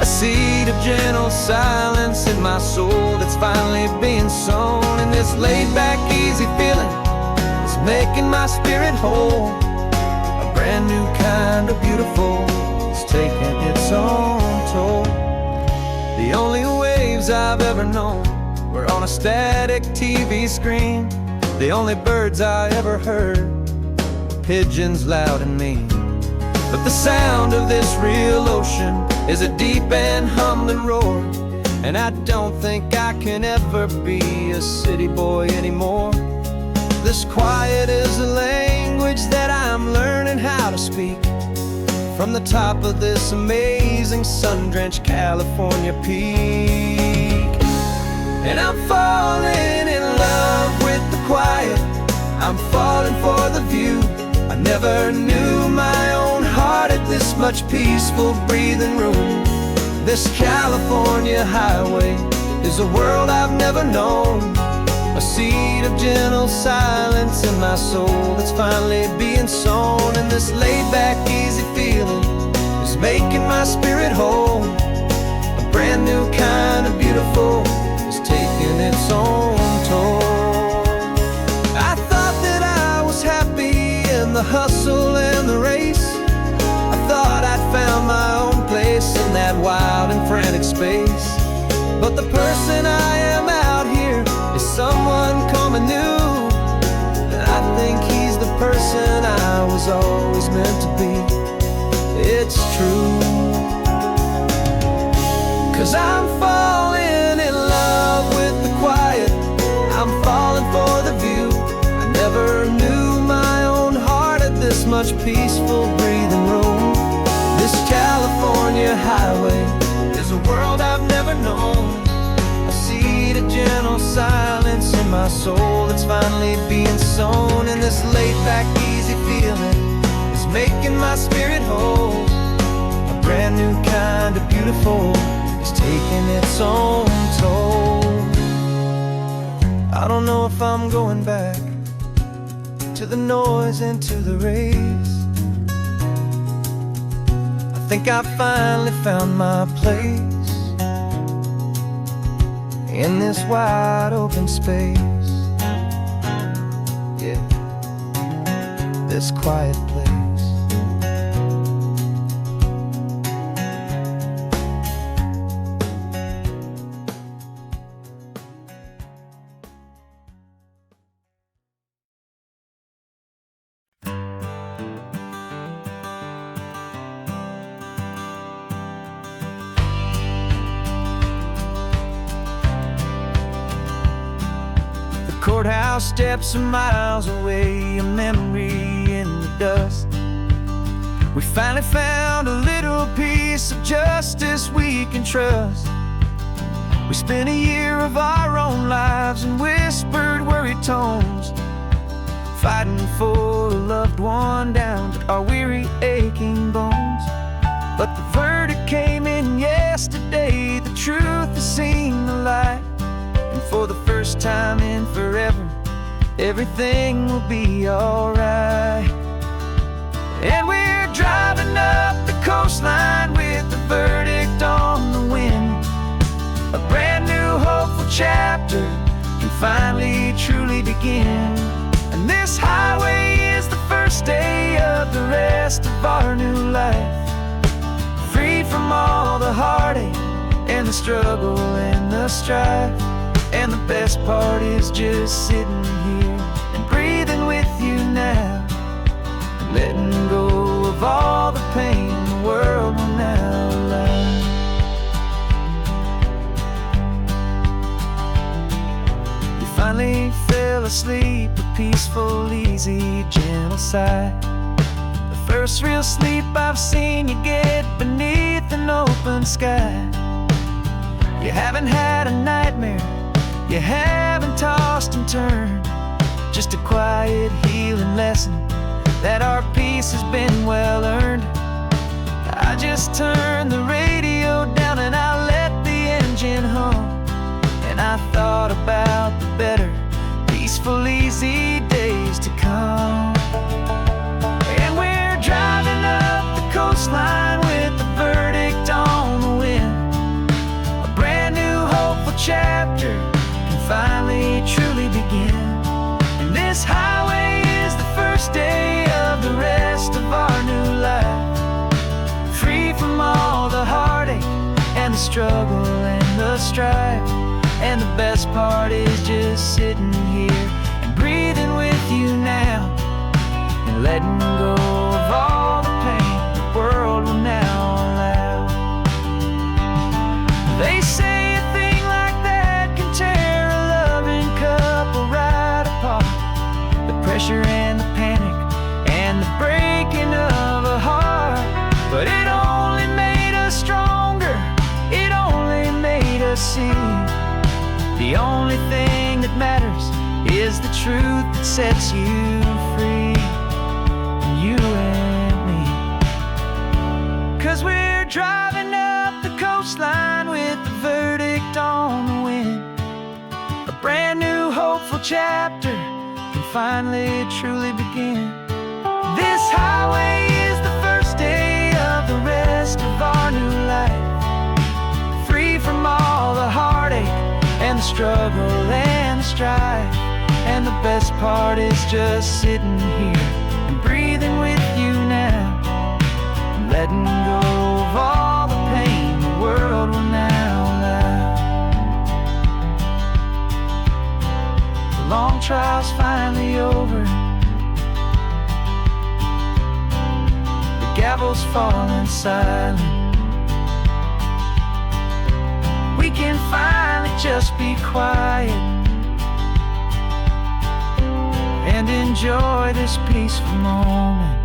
a seed of gentle silence in my soul that's finally being sown. And this laid-back, easy feeling making my spirit whole, a brand new kind of beautiful, it's taking its own toll. The only waves I've ever known were on a static TV screen. The only birds I ever heard were pigeons loud and mean. But the sound of this real ocean is a deep and humbling roar, and I don't think I can ever be a city boy anymore. This quiet is a language that I'm learning how to speak from the top of this amazing sun-drenched California peak. And I'm falling in love with the quiet, I'm falling for the view. I never knew my own heart had this much peaceful breathing room. This California highway is a world I've never known, a seed of gentle silence in my soul that's finally being sown. And this laid-back, easy feeling is making my spirit whole. A brand new kind of beautiful is taking its own toll. I thought that I was happy in the hustle and the race. I thought I'd found my own place in that wild and frantic space. But the person I am out here is someone coming new, and I think he's the person I was always meant to be. It's true, 'cause I'm falling in love with the quiet, I'm falling for the view. I never knew my own heart had this much peaceful breathing room. This California highway is a world I've never known, a seed of gentle silence in my soul that's finally being sown. And this laid-back, easy feeling is making my spirit whole. A brand new kind of beautiful is taking its own toll. I don't know if I'm going back to the noise and to the race. I think I finally found my place in this wide open space. Yeah, this quiet place. Courthouse steps are miles away, a memory in the dust. We finally found a little piece of justice we can trust. We spent a year of our own lives in whispered, worried tones, fighting for a loved one down to our weary, aching bones. But the verdict came in yesterday, the truth has seen the light. And for the first time in forever, everything will be alright. And we're driving up the coastline with the verdict on the wind. A brand new hopeful chapter can finally truly begin. And this highway is the first day of the rest of our new life, free from all the heartache and the struggle and the strife. And the best part is just sitting here and breathing with you now, and letting go of all the pain the world will now allow. You finally fell asleep, a peaceful, easy, gentle sigh. The first real sleep I've seen you get beneath an open sky. You haven't had a nightmare, you haven't tossed and turned, just a quiet healing lesson that our peace has been well earned. I just turned the radio down and I let the engine hum, and I thought about the better, peaceful, easy days to come. And we're driving up the coastline with the verdict on the wind. A brand new hopeful chapter finally truly begin. And this highway is the first day of the rest of our new life, free from all the heartache and the struggle and the strife. And the best part is just sitting here and breathing with you now, and letting go of all the pain the The only thing that matters is the truth that sets you free, you and me. 'Cause we're driving up the coastline with the verdict on the wind. A brand new hopeful chapter can finally truly begin. This highway is the first day of the rest of our new life, free from all the heartache and the struggle and the strife. And the best part is just sitting here and breathing with you now, and letting go of all the pain the world will now allow. The long trial's finally over, the gavel's falling silent. We can finally just be quiet and enjoy this peaceful moment.